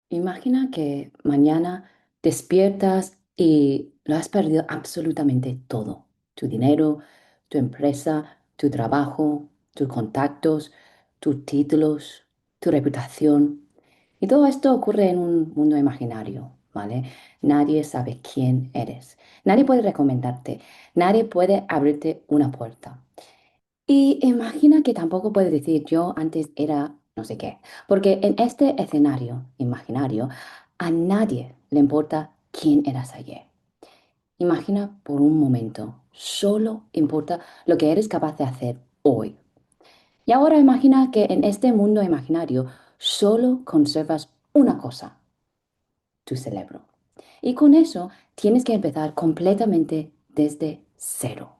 Imagina que mañana despiertas y lo has perdido absolutamente todo. Tu dinero, tu empresa, tu trabajo, tus contactos, tus títulos, tu reputación. Y todo esto ocurre en un mundo imaginario, ¿vale? Nadie sabe quién eres. Nadie puede recomendarte. Nadie puede abrirte una puerta. Y imagina que tampoco puedes decir yo antes era no sé qué, porque en este escenario imaginario a nadie le importa quién eras ayer. Imagina por un momento, solo importa lo que eres capaz de hacer hoy. Y ahora imagina que en este mundo imaginario solo conservas una cosa, tu cerebro. Y con eso tienes que empezar completamente desde cero.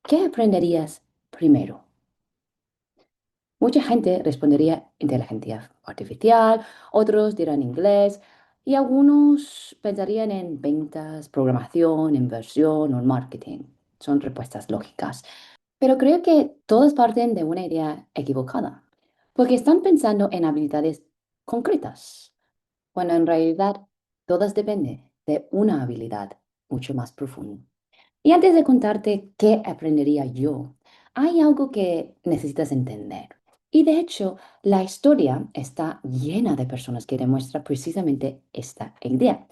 ¿Qué aprenderías primero? Mucha gente respondería inteligencia artificial, otros dirán inglés y algunos pensarían en ventas, programación, inversión o marketing. Son respuestas lógicas. Pero creo que todas parten de una idea equivocada, porque están pensando en habilidades concretas, cuando en realidad todas dependen de una habilidad mucho más profunda. Y antes de contarte qué aprendería yo, hay algo que necesitas entender. Y de hecho, la historia está llena de personas que demuestran precisamente esta idea.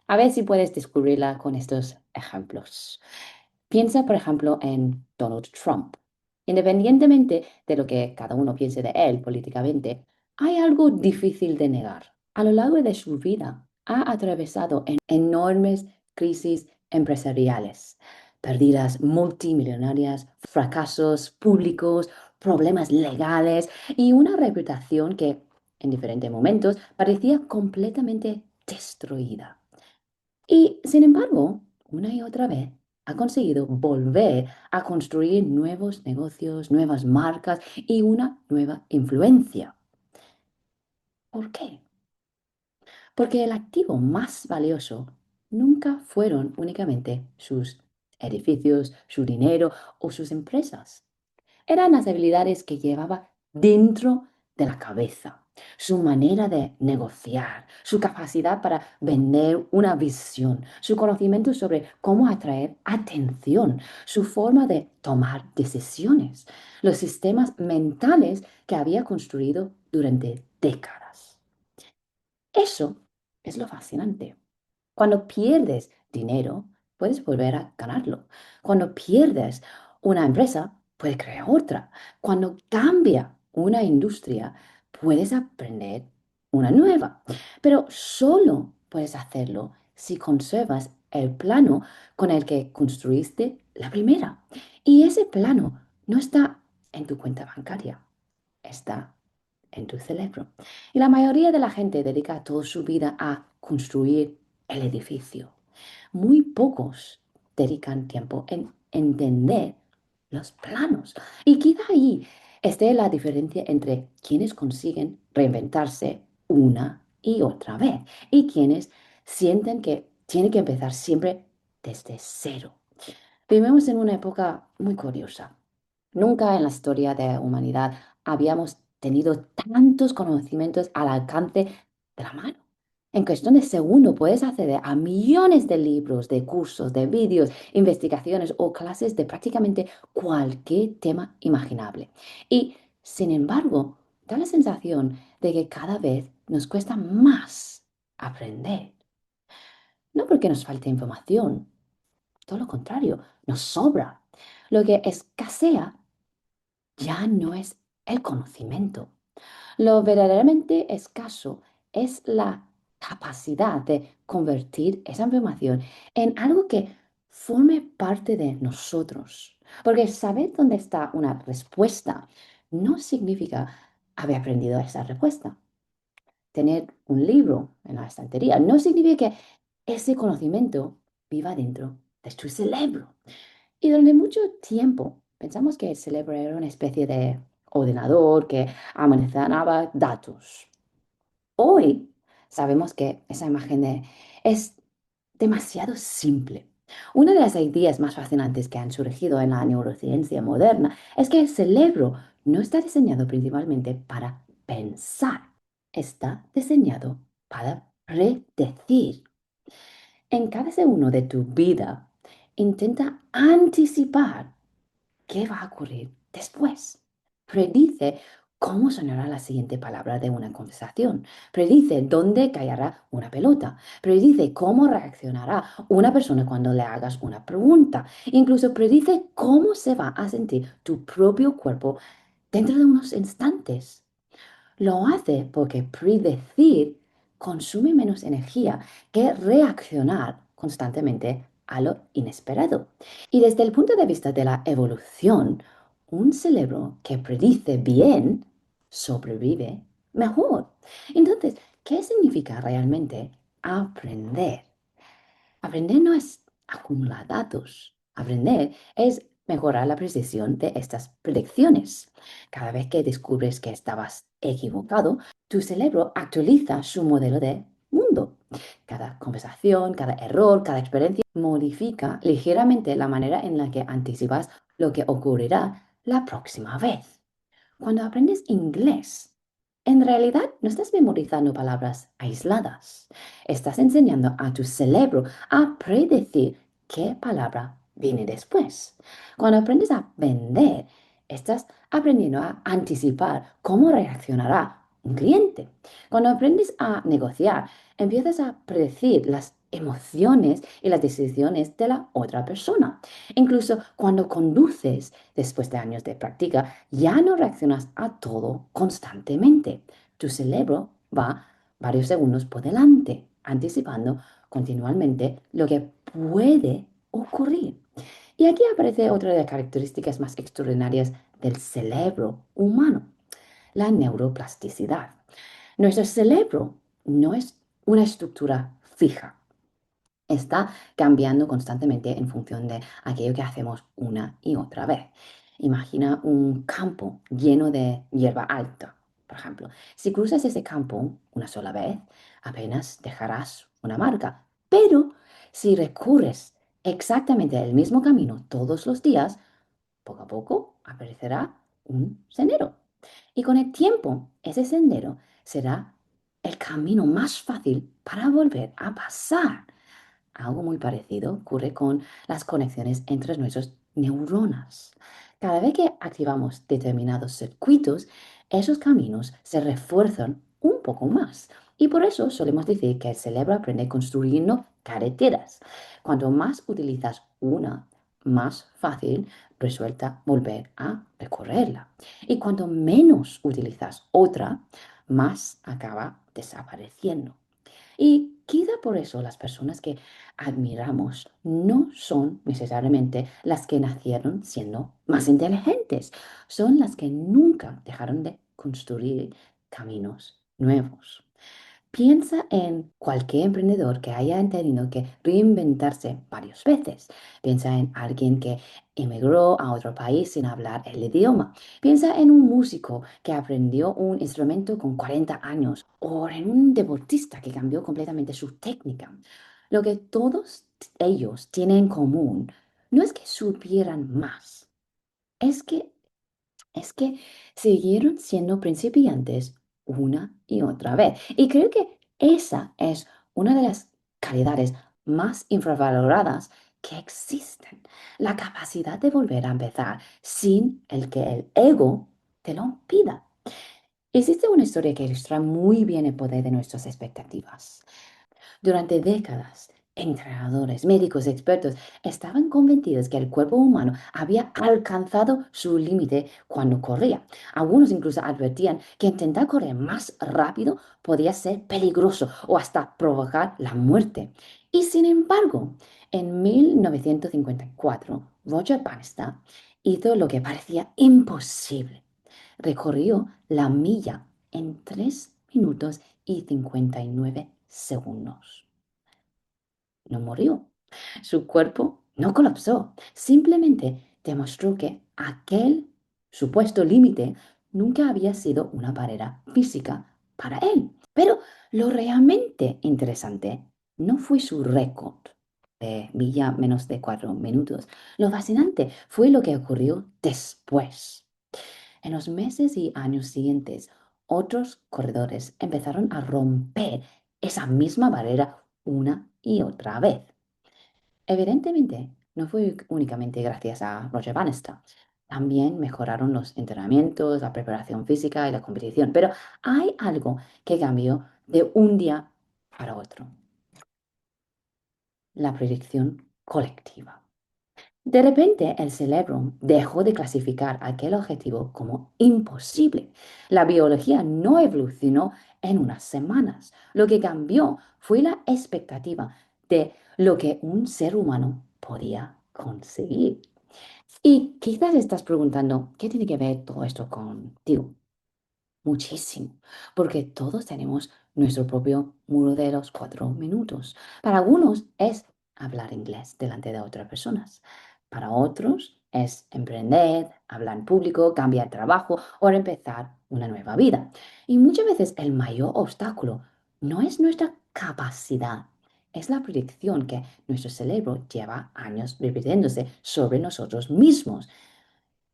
A ver si puedes descubrirla con estos ejemplos. Piensa, por ejemplo, en Donald Trump. Independientemente de lo que cada uno piense de él políticamente, hay algo difícil de negar. A lo largo de su vida ha atravesado enormes crisis empresariales, pérdidas multimillonarias, fracasos públicos, problemas legales y una reputación que en diferentes momentos parecía completamente destruida. Y sin embargo, una y otra vez ha conseguido volver a construir nuevos negocios, nuevas marcas y una nueva influencia. ¿Por qué? Porque el activo más valioso nunca fueron únicamente sus edificios, su dinero o sus empresas. Eran las habilidades que llevaba dentro de la cabeza, su manera de negociar, su capacidad para vender una visión, su conocimiento sobre cómo atraer atención, su forma de tomar decisiones, los sistemas mentales que había construido durante décadas. Eso es lo fascinante. Cuando pierdes dinero, puedes volver a ganarlo. Cuando pierdes una empresa, puedes crear otra. Cuando cambia una industria, puedes aprender una nueva. Pero solo puedes hacerlo si conservas el plano con el que construiste la primera. Y ese plano no está en tu cuenta bancaria, está en tu cerebro. Y la mayoría de la gente dedica toda su vida a construir el edificio. Muy pocos dedican tiempo en entender los planos. Y quizá ahí esté la diferencia entre quienes consiguen reinventarse una y otra vez y quienes sienten que tienen que empezar siempre desde cero. Vivimos en una época muy curiosa. Nunca en la historia de la humanidad habíamos tenido tantos conocimientos al alcance de la mano. En cuestión de segundo puedes acceder a millones de libros, de cursos, de vídeos, investigaciones o clases de prácticamente cualquier tema imaginable. Y, sin embargo, da la sensación de que cada vez nos cuesta más aprender. No porque nos falte información, todo lo contrario, nos sobra. Lo que escasea ya no es el conocimiento. Lo verdaderamente escaso es la capacidad de convertir esa información en algo que forme parte de nosotros. Porque saber dónde está una respuesta no significa haber aprendido esa respuesta. Tener un libro en la estantería no significa que ese conocimiento viva dentro de tu cerebro. Y durante mucho tiempo pensamos que el cerebro era una especie de ordenador que almacenaba datos. Hoy sabemos que esa es demasiado simple. Una de las ideas más fascinantes que han surgido en la neurociencia moderna es que el cerebro no está diseñado principalmente para pensar, está diseñado para predecir. En cada segundo de tu vida, intenta anticipar qué va a ocurrir después. Predice cómo sonará la siguiente palabra de una conversación. Predice dónde caerá una pelota. Predice cómo reaccionará una persona cuando le hagas una pregunta. Incluso predice cómo se va a sentir tu propio cuerpo dentro de unos instantes. Lo hace porque predecir consume menos energía que reaccionar constantemente a lo inesperado. Y desde el punto de vista de la evolución, un cerebro que predice bien sobrevive mejor. Entonces, ¿qué significa realmente aprender? Aprender no es acumular datos. Aprender es mejorar la precisión de estas predicciones. Cada vez que descubres que estabas equivocado, tu cerebro actualiza su modelo de mundo. Cada conversación, cada error, cada experiencia modifica ligeramente la manera en la que anticipas lo que ocurrirá la próxima vez. Cuando aprendes inglés, en realidad no estás memorizando palabras aisladas. Estás enseñando a tu cerebro a predecir qué palabra viene después. Cuando aprendes a vender, estás aprendiendo a anticipar cómo reaccionará un cliente. Cuando aprendes a negociar, empiezas a predecir las emociones y las decisiones de la otra persona. Incluso cuando conduces, después de años de práctica, ya no reaccionas a todo constantemente. Tu cerebro va varios segundos por delante, anticipando continuamente lo que puede ocurrir. Y aquí aparece otra de las características más extraordinarias del cerebro humano, la neuroplasticidad. Nuestro cerebro no es una estructura fija, está cambiando constantemente en función de aquello que hacemos una y otra vez. Imagina un campo lleno de hierba alta, por ejemplo. Si cruzas ese campo una sola vez, apenas dejarás una marca. Pero si recurres exactamente el mismo camino todos los días, poco a poco aparecerá un sendero. Y con el tiempo, ese sendero será el camino más fácil para volver a pasar. Algo muy parecido ocurre con las conexiones entre nuestras neuronas. Cada vez que activamos determinados circuitos, esos caminos se refuerzan un poco más. Y por eso solemos decir que el cerebro aprende construyendo carreteras. Cuanto más utilizas una, más fácil resulta volver a recorrerla. Y cuanto menos utilizas otra, más acaba desapareciendo. Y quizá por eso las personas que admiramos no son necesariamente las que nacieron siendo más inteligentes, son las que nunca dejaron de construir caminos nuevos. Piensa en cualquier emprendedor que haya tenido que reinventarse varias veces. Piensa en alguien que emigró a otro país sin hablar el idioma. Piensa en un músico que aprendió un instrumento con 40 años o en un deportista que cambió completamente su técnica. Lo que todos ellos tienen en común no es que supieran más, es que es que siguieron siendo principiantes una y otra vez. Y creo que esa es una de las calidades más infravaloradas que existen. La capacidad de volver a empezar sin el que el ego te lo pida. Existe una historia que ilustra muy bien el poder de nuestras expectativas. Durante décadas, entrenadores, médicos, expertos estaban convencidos que el cuerpo humano había alcanzado su límite cuando corría. Algunos incluso advertían que intentar correr más rápido podía ser peligroso o hasta provocar la muerte. Y sin embargo, en 1954, Roger Bannister hizo lo que parecía imposible. Recorrió la milla en 3 minutos y 59 segundos. No murió. Su cuerpo no colapsó. Simplemente demostró que aquel supuesto límite nunca había sido una barrera física para él. Pero lo realmente interesante no fue su récord de milla menos de 4 minutos. Lo fascinante fue lo que ocurrió después. En los meses y años siguientes, otros corredores empezaron a romper esa misma barrera una y otra vez. Evidentemente, no fue únicamente gracias a Roger Bannister. También mejoraron los entrenamientos, la preparación física y la competición. Pero hay algo que cambió de un día para otro: la predicción colectiva. De repente, el cerebro dejó de clasificar aquel objetivo como imposible. La biología no evolucionó en unas semanas. Lo que cambió fue la expectativa de lo que un ser humano podía conseguir. Y quizás estás preguntando, ¿qué tiene que ver todo esto contigo? Muchísimo, porque todos tenemos nuestro propio muro de los 4 minutos. Para algunos es hablar inglés delante de otras personas. Para otros es emprender, hablar en público, cambiar trabajo o empezar una nueva vida. Y muchas veces el mayor obstáculo no es nuestra capacidad, es la predicción que nuestro cerebro lleva años repitiéndose sobre nosotros mismos.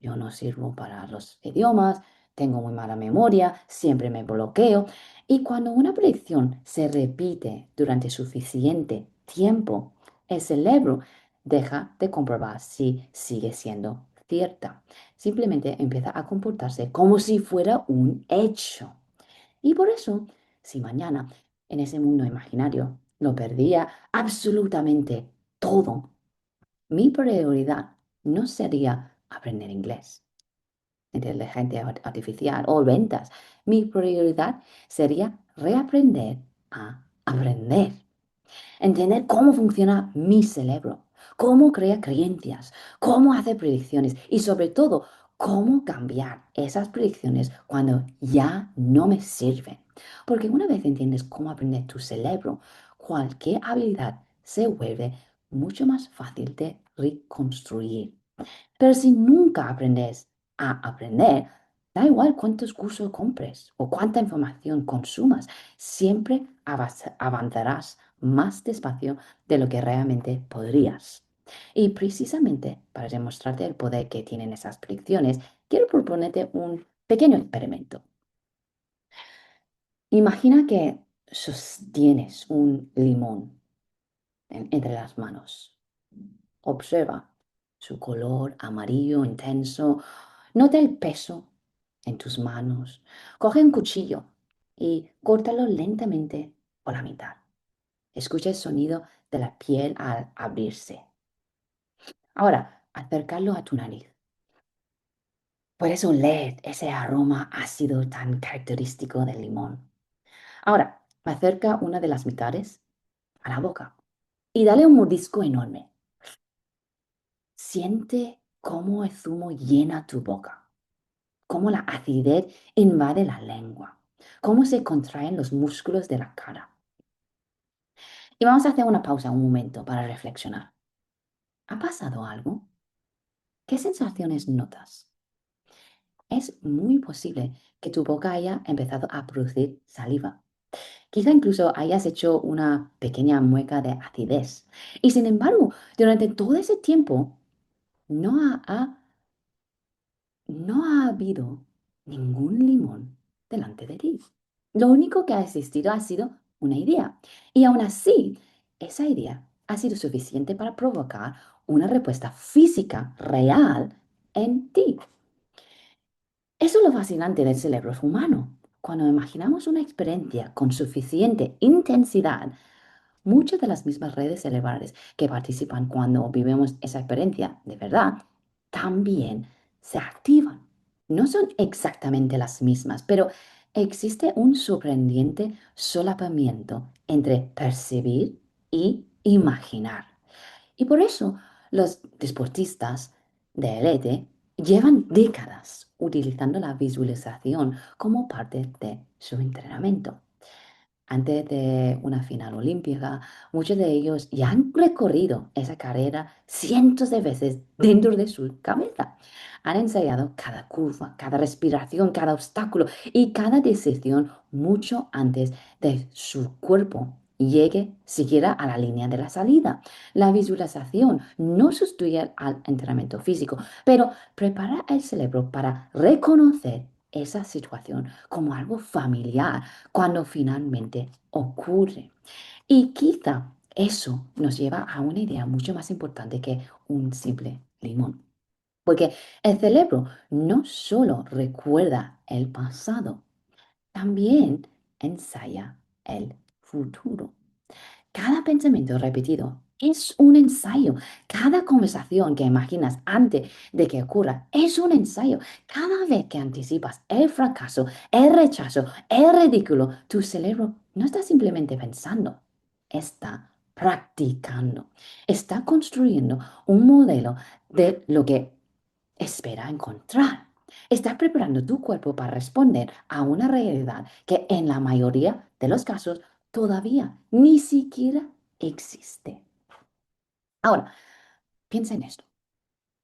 Yo no sirvo para los idiomas, tengo muy mala memoria, siempre me bloqueo. Y cuando una predicción se repite durante suficiente tiempo, el cerebro deja de comprobar si sigue siendo cierta. Simplemente empieza a comportarse como si fuera un hecho. Y por eso, si mañana en ese mundo imaginario lo perdía absolutamente todo, mi prioridad no sería aprender inglés, inteligencia artificial o ventas. Mi prioridad sería reaprender a aprender, entender cómo funciona mi cerebro, cómo crea creencias, cómo hace predicciones y sobre todo cómo cambiar esas predicciones cuando ya no me sirven. Porque una vez entiendes cómo aprender tu cerebro, cualquier habilidad se vuelve mucho más fácil de reconstruir. Pero si nunca aprendes a aprender, da igual cuántos cursos compres o cuánta información consumas, siempre avanzarás más despacio de lo que realmente podrías. Y precisamente para demostrarte el poder que tienen esas predicciones, quiero proponerte un pequeño experimento. Imagina que sostienes un limón entre las manos. Observa su color amarillo intenso. Nota el peso en tus manos. Coge un cuchillo y córtalo lentamente por la mitad. Escucha el sonido de la piel al abrirse. Ahora, acércalo a tu nariz. Puedes oler ese aroma ácido tan característico del limón. Ahora, acerca una de las mitades a la boca y dale un mordisco enorme. Siente cómo el zumo llena tu boca, cómo la acidez invade la lengua, cómo se contraen los músculos de la cara. Y vamos a hacer una pausa un momento para reflexionar. ¿Ha pasado algo? ¿Qué sensaciones notas? Es muy posible que tu boca haya empezado a producir saliva. Quizá incluso hayas hecho una pequeña mueca de acidez. Y sin embargo, durante todo ese tiempo no ha habido ningún limón delante de ti. Lo único que ha existido ha sido una idea. Y aún así, esa idea ha sido suficiente para provocar una respuesta física real en ti. Eso es lo fascinante del cerebro humano. Cuando imaginamos una experiencia con suficiente intensidad, muchas de las mismas redes cerebrales que participan cuando vivimos esa experiencia de verdad también se activan. No son exactamente las mismas, pero existe un sorprendente solapamiento entre percibir y imaginar. Y por eso los deportistas de élite llevan décadas utilizando la visualización como parte de su entrenamiento. Antes de una final olímpica, muchos de ellos ya han recorrido esa carrera cientos de veces dentro de su cabeza. Han ensayado cada curva, cada respiración, cada obstáculo y cada decisión mucho antes de su cuerpo llegue siquiera a la línea de la salida. La visualización no sustituye al entrenamiento físico, pero prepara el cerebro para reconocer esa situación como algo familiar cuando finalmente ocurre. Y quizá eso nos lleva a una idea mucho más importante que un simple limón. Porque el cerebro no solo recuerda el pasado, también ensaya el futuro. Cada pensamiento repetido es un ensayo. Cada conversación que imaginas antes de que ocurra es un ensayo. Cada vez que anticipas el fracaso, el rechazo, el ridículo, tu cerebro no está simplemente pensando, está practicando. Está construyendo un modelo de lo que espera encontrar. Estás preparando tu cuerpo para responder a una realidad que en la mayoría de los casos todavía ni siquiera existe. Ahora, piensa en esto.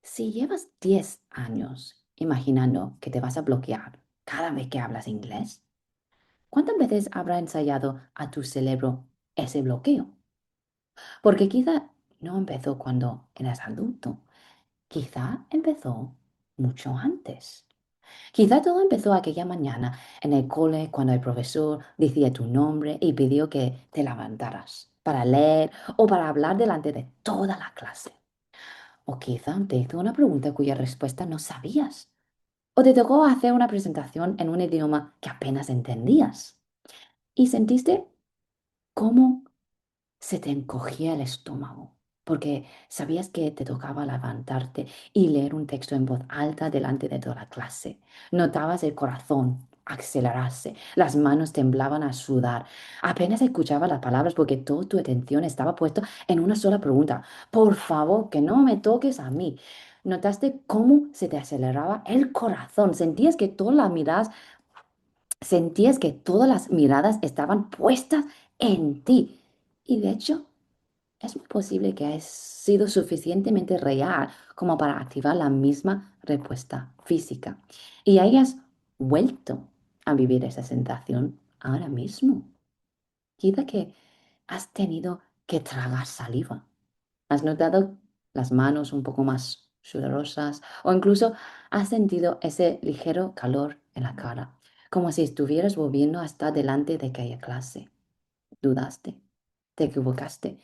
Si llevas 10 años imaginando que te vas a bloquear cada vez que hablas inglés, ¿cuántas veces habrá ensayado a tu cerebro ese bloqueo? Porque quizá no empezó cuando eras adulto, quizá empezó mucho antes. Quizá todo empezó aquella mañana en el cole cuando el profesor decía tu nombre y pidió que te levantaras para leer o para hablar delante de toda la clase. O quizá te hizo una pregunta cuya respuesta no sabías. O te tocó hacer una presentación en un idioma que apenas entendías. Y sentiste cómo se te encogía el estómago, porque sabías que te tocaba levantarte y leer un texto en voz alta delante de toda la clase. Notabas el corazón acelerarse, las manos temblaban a sudar. Apenas escuchabas las palabras porque toda tu atención estaba puesta en una sola pregunta. Por favor, que no me toques a mí. Notaste cómo se te aceleraba el corazón. Sentías que todas las miradas estaban puestas en ti. Y de hecho, es muy posible que hayas sido suficientemente real como para activar la misma respuesta física y hayas vuelto a vivir esa sensación ahora mismo. Quizá que has tenido que tragar saliva. ¿Has notado las manos un poco más sudorosas o incluso has sentido ese ligero calor en la cara, como si estuvieras volviendo a estar delante de aquella clase? ¿Dudaste? ¿Te equivocaste?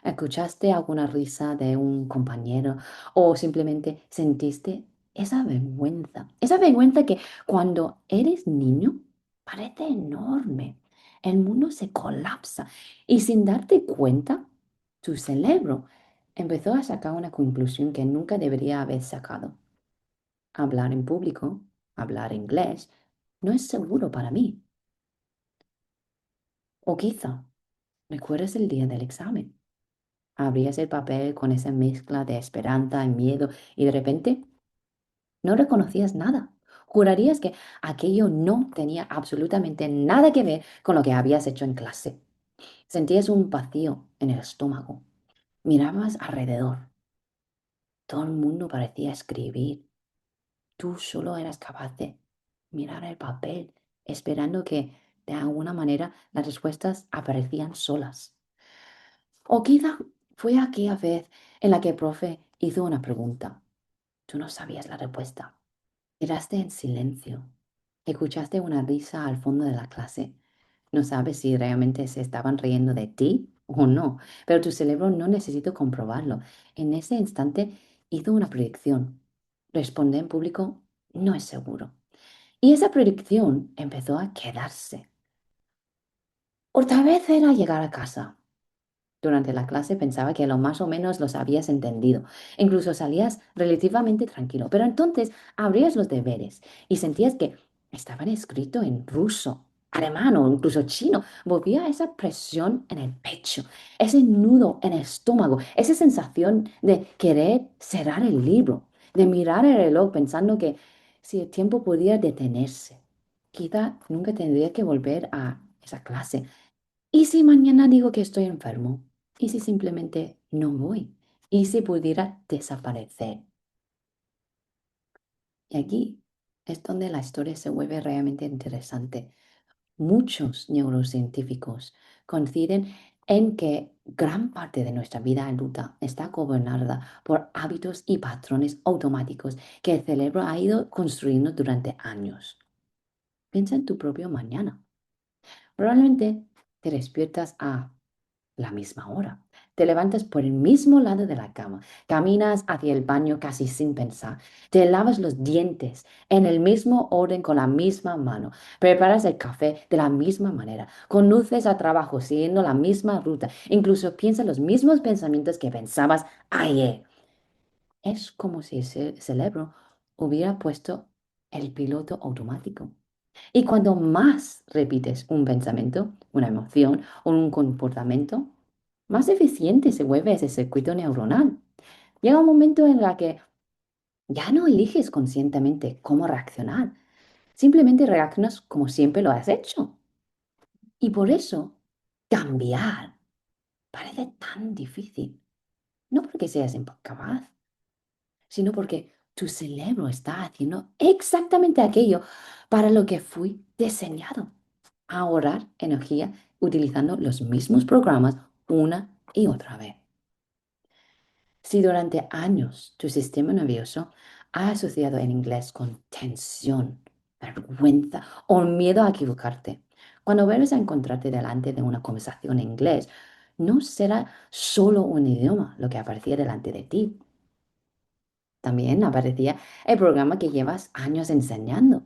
¿Escuchaste alguna risa de un compañero o simplemente sentiste esa vergüenza que cuando eres niño parece enorme? El mundo se colapsa y sin darte cuenta, tu cerebro empezó a sacar una conclusión que nunca debería haber sacado. Hablar en público, hablar inglés, no es seguro para mí. O quizá recuerdas el día del examen. Abrías el papel con esa mezcla de esperanza y miedo y de repente no reconocías nada. Jurarías que aquello no tenía absolutamente nada que ver con lo que habías hecho en clase. Sentías un vacío en el estómago. Mirabas alrededor. Todo el mundo parecía escribir. Tú solo eras capaz de mirar el papel, esperando que de alguna manera las respuestas aparecían solas. O quizá fue aquella vez en la que el profe hizo una pregunta. Tú no sabías la respuesta. Quedaste en silencio. Escuchaste una risa al fondo de la clase. No sabes si realmente se estaban riendo de ti o no, pero tu cerebro no necesitó comprobarlo. En ese instante hizo una predicción. Responder en público no es seguro. Y esa predicción empezó a quedarse. Otra vez era llegar a casa. Durante la clase pensaba que lo más o menos los habías entendido. Incluso salías relativamente tranquilo. Pero entonces abrías los deberes y sentías que estaban escritos en ruso, alemán o incluso chino. Volvía esa presión en el pecho, ese nudo en el estómago, esa sensación de querer cerrar el libro, de mirar el reloj pensando que si el tiempo pudiera detenerse, quizá nunca tendría que volver a esa clase. ¿Y si mañana digo que estoy enfermo? ¿Y si simplemente no voy? ¿Y si pudiera desaparecer? Y aquí es donde la historia se vuelve realmente interesante. Muchos neurocientíficos coinciden en que gran parte de nuestra vida adulta está gobernada por hábitos y patrones automáticos que el cerebro ha ido construyendo durante años. Piensa en tu propio mañana. Probablemente te despiertas a la misma hora. Te levantas por el mismo lado de la cama, caminas hacia el baño casi sin pensar, te lavas los dientes en el mismo orden con la misma mano, preparas el café de la misma manera, conduces a trabajo siguiendo la misma ruta, incluso piensas los mismos pensamientos que pensabas ayer. Es como si el cerebro hubiera puesto el piloto automático. Y cuando más repites un pensamiento, una emoción o un comportamiento, más eficiente se vuelve ese circuito neuronal. Llega un momento en el que ya no eliges conscientemente cómo reaccionar, simplemente reaccionas como siempre lo has hecho. Y por eso, cambiar parece tan difícil. No porque seas incapaz, sino porque tu cerebro está haciendo exactamente aquello para lo que fui diseñado. Ahorrar energía utilizando los mismos programas una y otra vez. Si durante años tu sistema nervioso ha asociado el inglés con tensión, vergüenza o miedo a equivocarte, cuando vuelves a encontrarte delante de una conversación en inglés, no será solo un idioma lo que aparecía delante de ti. También aparecía el programa que llevas años enseñando.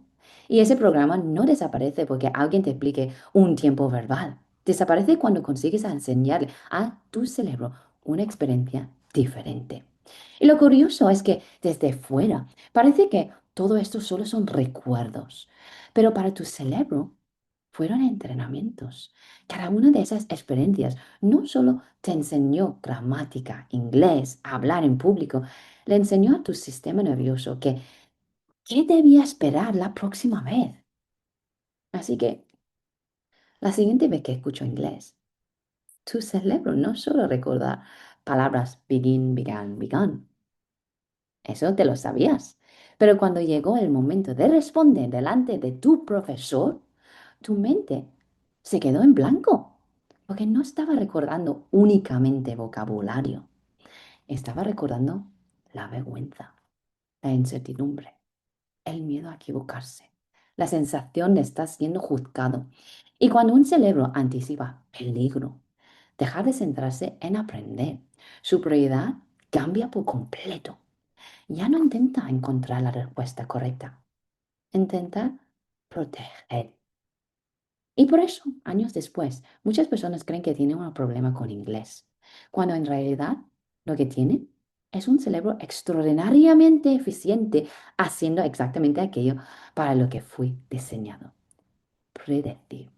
Y ese programa no desaparece porque alguien te explique un tiempo verbal. Desaparece cuando consigues enseñarle a tu cerebro una experiencia diferente. Y lo curioso es que desde fuera parece que todo esto solo son recuerdos, pero para tu cerebro fueron entrenamientos. Cada una de esas experiencias no solo te enseñó gramática, inglés, hablar en público, le enseñó a tu sistema nervioso que qué debía esperar la próxima vez. Así que la siguiente vez que escucho inglés, tu cerebro no solo recuerda palabras begin, began, begun. Eso te lo sabías. Pero cuando llegó el momento de responder delante de tu profesor, tu mente se quedó en blanco, porque no estaba recordando únicamente vocabulario, estaba recordando la vergüenza, la incertidumbre, el miedo a equivocarse, la sensación de estar siendo juzgado. Y cuando un cerebro anticipa peligro, dejar de centrarse en aprender, su prioridad cambia por completo. Ya no intenta encontrar la respuesta correcta, intenta proteger. Y por eso, años después, muchas personas creen que tienen un problema con inglés, cuando en realidad lo que tienen es un cerebro extraordinariamente eficiente haciendo exactamente aquello para lo que fui diseñado, predecir.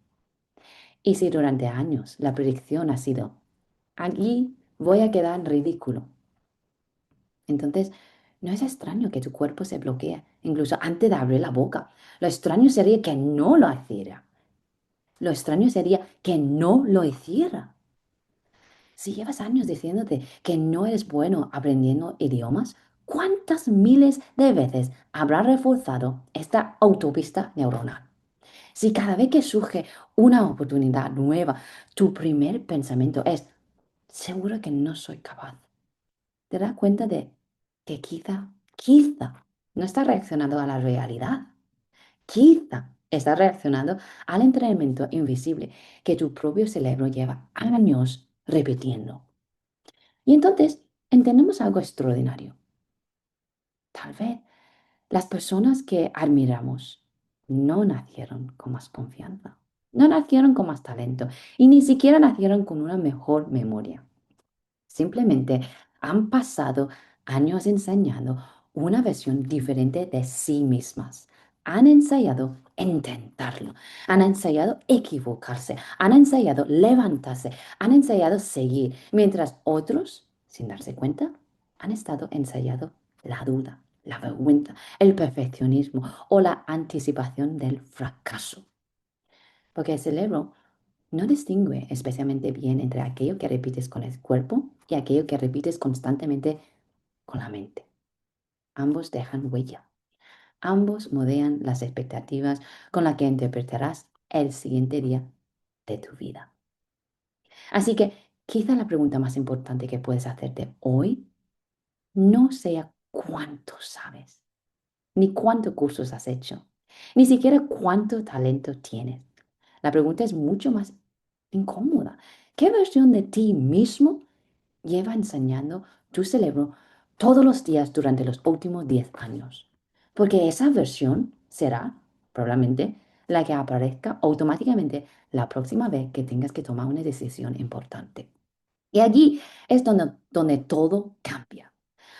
Y si durante años la predicción ha sido, aquí voy a quedar en ridículo, entonces no es extraño que tu cuerpo se bloquee, incluso antes de abrir la boca. Lo extraño sería que no lo hiciera. Lo extraño sería que no lo hiciera. Si llevas años diciéndote que no eres bueno aprendiendo idiomas, ¿cuántas miles de veces habrás reforzado esta autopista neuronal? Si cada vez que surge una oportunidad nueva, tu primer pensamiento es, seguro que no soy capaz, te das cuenta de que quizá, no estás reaccionando a la realidad. Quizá estás reaccionando al entrenamiento invisible que tu propio cerebro lleva años repitiendo. Y entonces entendemos algo extraordinario. Tal vez las personas que admiramos no nacieron con más confianza, no nacieron con más talento y ni siquiera nacieron con una mejor memoria. Simplemente han pasado años enseñando una versión diferente de sí mismas. Han ensayado intentarlo, han ensayado equivocarse, han ensayado levantarse, han ensayado seguir, mientras otros, sin darse cuenta, han estado ensayando la duda, la vergüenza, el perfeccionismo o la anticipación del fracaso. Porque el cerebro no distingue especialmente bien entre aquello que repites con el cuerpo y aquello que repites constantemente con la mente. Ambos dejan huella. Ambos modean las expectativas con las que interpretarás el siguiente día de tu vida. Así que quizá la pregunta más importante que puedes hacerte hoy no sea cuánto sabes, ni cuántos cursos has hecho, Ni siquiera cuánto talento tienes. La pregunta es mucho más incómoda. ¿Qué versión de ti mismo lleva enseñando tu cerebro todos los días durante los últimos 10 años? Porque esa versión será probablemente la que aparezca automáticamente la próxima vez que tengas que tomar una decisión importante. Y allí es donde todo cambia.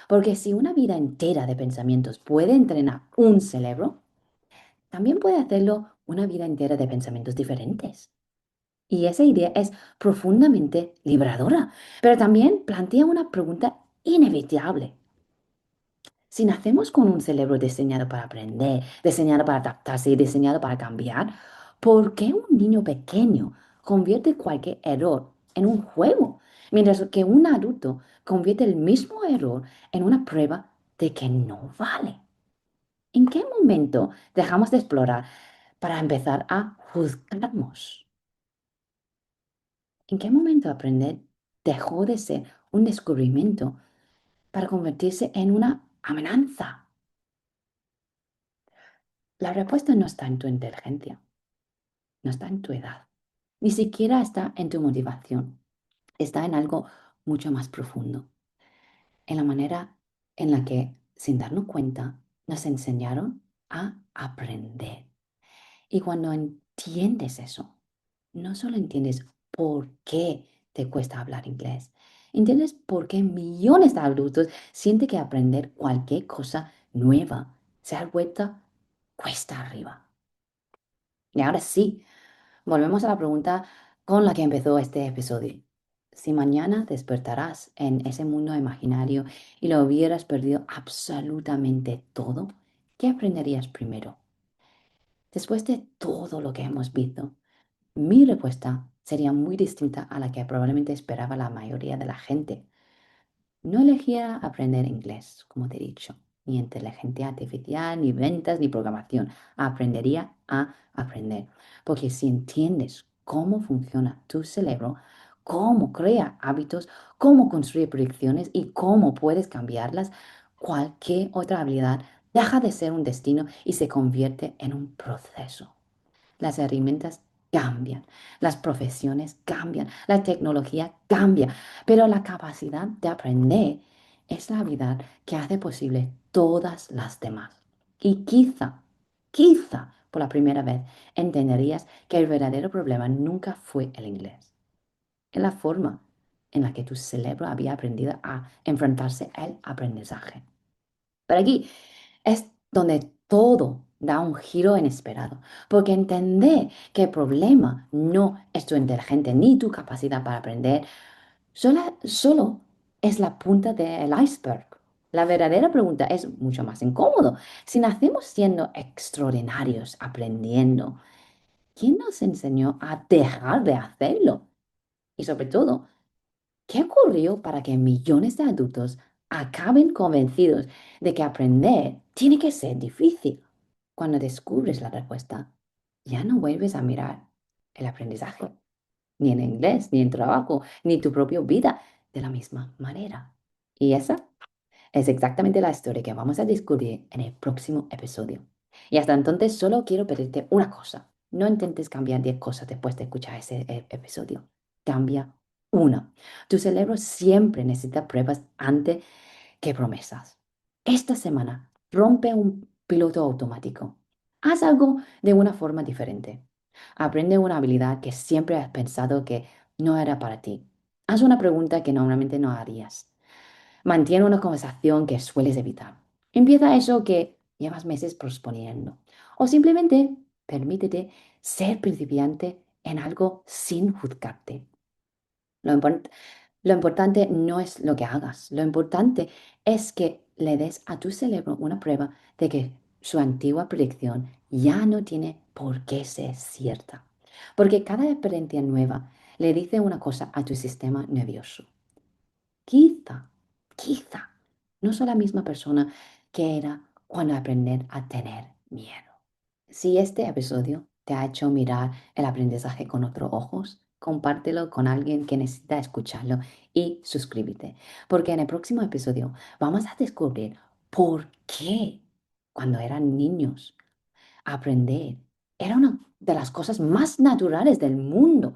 Porque si una vida entera de pensamientos puede entrenar un cerebro, también puede hacerlo una vida entera de pensamientos diferentes. Y esa idea es profundamente liberadora, pero también plantea una pregunta inevitable. Si nacemos con un cerebro diseñado para aprender, diseñado para adaptarse y diseñado para cambiar, ¿por qué un niño pequeño convierte cualquier error en un juego, mientras que un adulto convierte el mismo error en una prueba de que no vale? ¿En qué momento dejamos de explorar para empezar a juzgarnos? ¿En qué momento aprender dejó de ser un descubrimiento para convertirse en una amenaza? La respuesta no está en tu inteligencia, no está en tu edad, ni siquiera está en tu motivación, está en algo mucho más profundo, en la manera en la que, sin darnos cuenta, nos enseñaron a aprender. Y cuando entiendes eso, no solo entiendes por qué te cuesta hablar inglés, entiendes por qué millones de adultos sienten que aprender cualquier cosa nueva se ha vuelto cuesta arriba. Y ahora sí, volvemos a la pregunta con la que empezó este episodio. Si mañana despertarás en ese mundo imaginario y lo hubieras perdido absolutamente todo, ¿qué aprenderías primero? Después de todo lo que hemos visto, mi respuesta sería muy distinta a la que probablemente esperaba la mayoría de la gente. No elegía aprender inglés, como te he dicho, ni inteligencia artificial, ni ventas, ni programación. Aprendería a aprender. Porque si entiendes cómo funciona tu cerebro, cómo crea hábitos, cómo construye predicciones y cómo puedes cambiarlas, cualquier otra habilidad deja de ser un destino y se convierte en un proceso. Las herramientas cambian, las profesiones cambian, la tecnología cambia, pero la capacidad de aprender es la habilidad que hace posible todas las demás. Y quizá por la primera vez entenderías que el verdadero problema nunca fue el inglés, es la forma en la que tu cerebro había aprendido a enfrentarse al aprendizaje. Pero aquí es donde todo da un giro inesperado, porque entender que el problema no es tu inteligencia ni tu capacidad para aprender, solo es la punta del iceberg. La verdadera pregunta es mucho más incómodo. Si nacemos siendo extraordinarios aprendiendo, ¿quién nos enseñó a dejar de hacerlo? Y sobre todo, ¿qué ocurrió para que millones de adultos acaben convencidos de que aprender tiene que ser difícil? Cuando descubres la respuesta, ya no vuelves a mirar el aprendizaje, ni en inglés, ni en trabajo, ni tu propia vida, de la misma manera. Y esa es exactamente la historia que vamos a descubrir en el próximo episodio. Y hasta entonces solo quiero pedirte una cosa. No intentes cambiar 10 cosas después de escuchar ese episodio. Cambia una. Tu cerebro siempre necesita pruebas antes que promesas. Esta semana rompe un piloto automático. Haz algo de una forma diferente. Aprende una habilidad que siempre has pensado que no era para ti. Haz una pregunta que normalmente no harías. Mantiene una conversación que sueles evitar. Empieza eso que llevas meses posponiendo. O simplemente permítete ser principiante en algo sin juzgarte. Lo, import- lo importante no es lo que hagas. Lo importante es que le des a tu cerebro una prueba de que su antigua predicción ya no tiene por qué ser cierta. Porque cada experiencia nueva le dice una cosa a tu sistema nervioso. Quizá, quizá, no soy la misma persona que era cuando aprender a tener miedo. Si este episodio te ha hecho mirar el aprendizaje con otros ojos, compártelo con alguien que necesita escucharlo y suscríbete, porque en el próximo episodio vamos a descubrir por qué cuando eran niños Aprender era una de las cosas más naturales del mundo.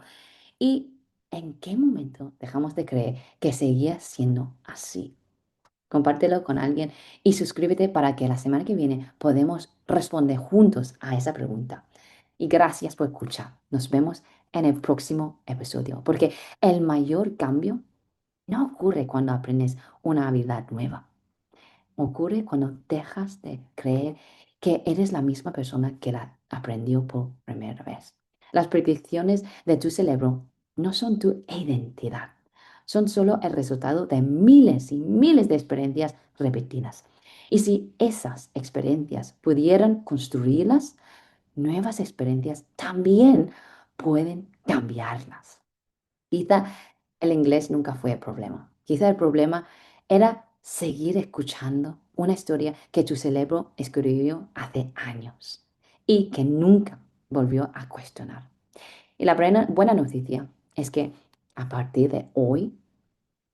¿Y en qué momento dejamos de creer que seguía siendo así? Compártelo con alguien y suscríbete para que la semana que viene podamos responder juntos a esa pregunta. Y gracias por escuchar. Nos vemos en el próximo episodio, porque el mayor cambio no ocurre cuando aprendes una habilidad nueva. Ocurre cuando dejas de creer que eres la misma persona que la aprendió por primera vez. Las predicciones de tu cerebro no son tu identidad, son solo el resultado de miles y miles de experiencias repetidas. Y si esas experiencias pudieran construirlas, nuevas experiencias también pueden cambiarlas. Quizá el inglés nunca fue el problema. Quizá el problema era seguir escuchando una historia que tu cerebro escribió hace años y que nunca volvió a cuestionar. Y la buena noticia es que a partir de hoy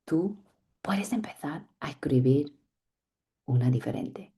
tú puedes empezar a escribir una diferente.